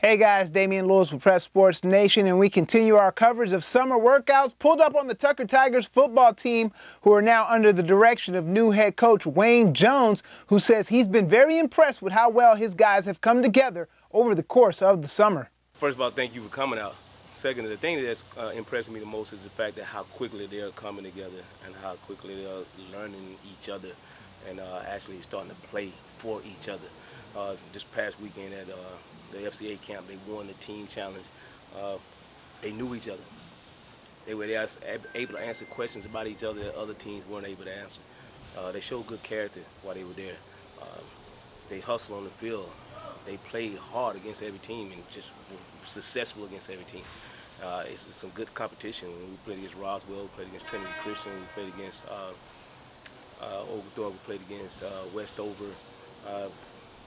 Hey guys, Damian Lewis with Prep Sports Nation, and we continue our coverage of summer workouts. Pulled up on the Tucker Tigers football team, who are now under the direction of new head coach Wayne Jones, who says he's been very impressed with how well his guys have come together over the course of the summer. First of all, thank you for coming out. Second, the thing that's impressing me the most is the fact that how quickly they're coming together and how quickly they're learning each other and actually starting to play for each other. This past weekend at the FCA camp, they won the team challenge. They knew each other. They were able to answer questions about each other that other teams weren't able to answer. They showed good character while they were there. They hustled on the field. They played hard against every team and just were successful against every team. It's some good competition. We played against Roswell, we played against Trinity Christian, we played against Oglethorpe, we played against Westover.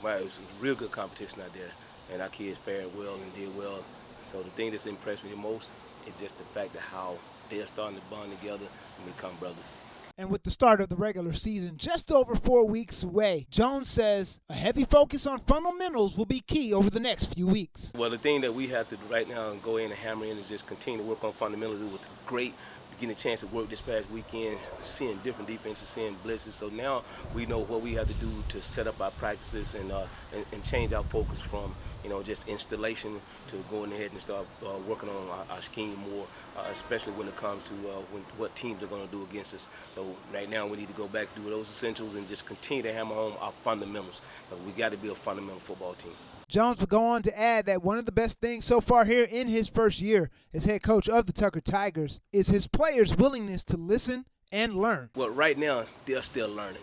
Well, it was a real good competition out there, and our kids fared well and did well. So the thing that's impressed me the most is just the fact of how they're starting to bond together and become brothers. And with the start of the regular season just over 4 weeks away, Jones says a heavy focus on fundamentals will be key over the next few weeks. Well, the thing that we have to do right now and go in and hammer in is just continue to work on fundamentals. It was great getting a chance to work this past weekend, seeing different defenses, seeing blitzes. So now we know what we have to do to set up our practices and change our focus from just installation to going ahead and start working on our scheme more, especially when it comes to what teams are going to do against us. So right now we need to go back, do those essentials, and just continue to hammer home our fundamentals, because we got to be a fundamental football team. Jones would go on to add that one of the best things so far here in his first year as head coach of the Tucker Tigers is his players' willingness to listen and learn. Well, right now they're still learning.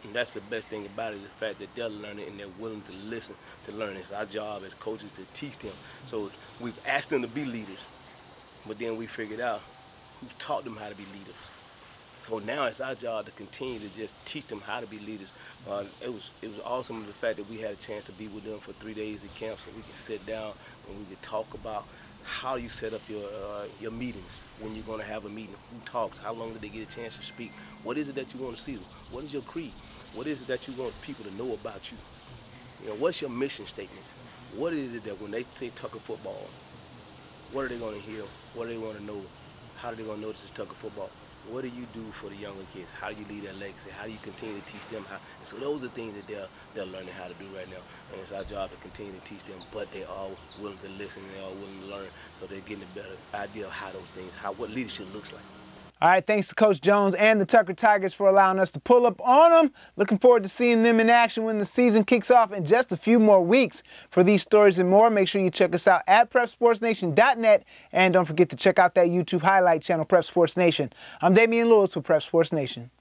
And that's the best thing about it, the fact that they're learning and they're willing to listen to learn. It's our job as coaches to teach them. So we've asked them to be leaders, but then we figured out who taught them how to be leaders. So now it's our job to continue to just teach them how to be leaders. It was awesome, the fact that we had a chance to be with them for 3 days at camp, so we could sit down and we could talk about how you set up your meetings, when you're going to have a meeting, who talks, how long did they get a chance to speak, what is it that you want to see, what is your creed, what is it that you want people to know about you, what's your mission statements, what is it that when they say Tucker football, what are they going to hear, what do they want to know, how are they going to know this is Tucker football? What do you do for the younger kids? How do you lead their legacy? How do you continue to teach them how? And so those are things that they're learning how to do right now. And it's our job to continue to teach them, but they're all willing to listen, they're all willing to learn, so they're getting a better idea of how those things, what leadership looks like. All right, thanks to Coach Jones and the Tucker Tigers for allowing us to pull up on them. Looking forward to seeing them in action when the season kicks off in just a few more weeks. For these stories and more, make sure you check us out at PrepSportsNation.net, and don't forget to check out that YouTube highlight channel, Prep Sports Nation. I'm Damian Lewis with Prep Sports Nation.